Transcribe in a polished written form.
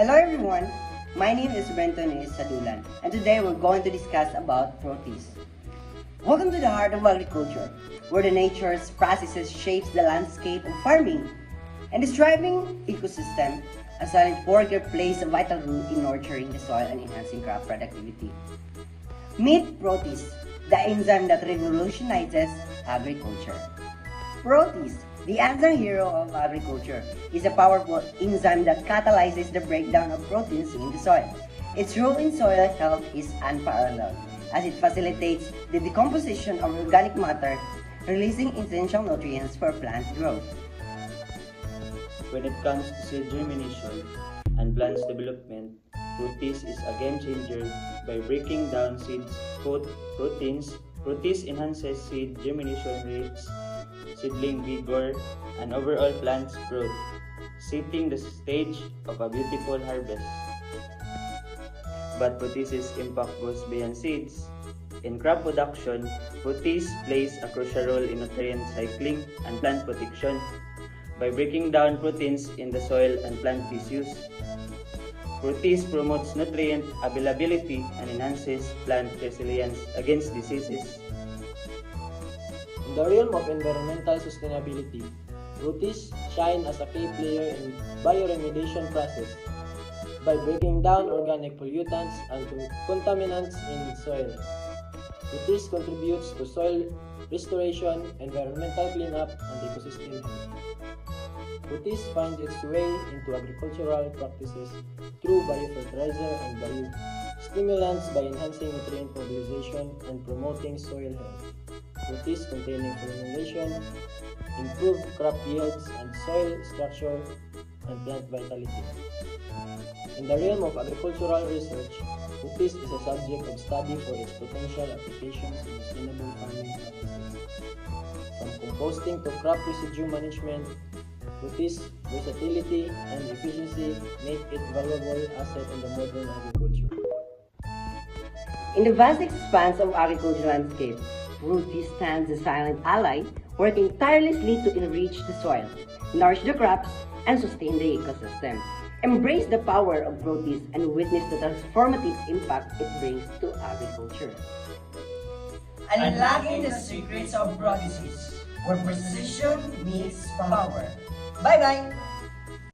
Hello everyone, my name is Brenton Sadulan and today we're going to discuss about proteins. Welcome to the heart of agriculture, where the nature's processes shapes the landscape of farming. And this thriving ecosystem, a silent worker plays a vital role in nurturing the soil and enhancing crop productivity. Meet protease, the enzyme that revolutionizes agriculture. Protease, the enzyme hero of agriculture, is a powerful enzyme that catalyzes the breakdown of proteins in the soil. Its role in soil health is unparalleled, as it facilitates the decomposition of organic matter, releasing essential nutrients for plant growth. When it comes to seed germination and plants development, protease is a game changer by breaking down proteins. Protease enhances seed germination rates, seedling vigor, and overall plant's growth, setting the stage of a beautiful harvest. But protease's impact goes beyond seeds. In crop production, protease plays a crucial role in nutrient cycling and plant protection by breaking down proteins in the soil and plant tissues. Protease promotes nutrient availability and enhances plant resilience against diseases. In the realm of environmental sustainability, protease shine as a key player in bioremediation process by breaking down organic pollutants and contaminants in soil. Protease contributes to soil restoration, environmental cleanup, and ecosystem health. Protease finds its way into agricultural practices through biofertilizer and biostimulants by enhancing nutrient mobilization and promoting soil health. Protease containing formulation improve crop yields and soil structure and plant vitality. In the realm of agricultural research, protease is a subject of study for its potential applications in sustainable farming practices. From composting to crop residue management, protease versatility and efficiency make it valuable asset in the modern agriculture. In the vast expanse of agricultural landscape, protease stands as a silent ally, working tirelessly to enrich the soil, nourish the crops, and sustain the ecosystem. Embrace the power of protease and witness the transformative impact it brings to agriculture. Unlocking the secrets of proteases, where precision meets power. Bye-bye!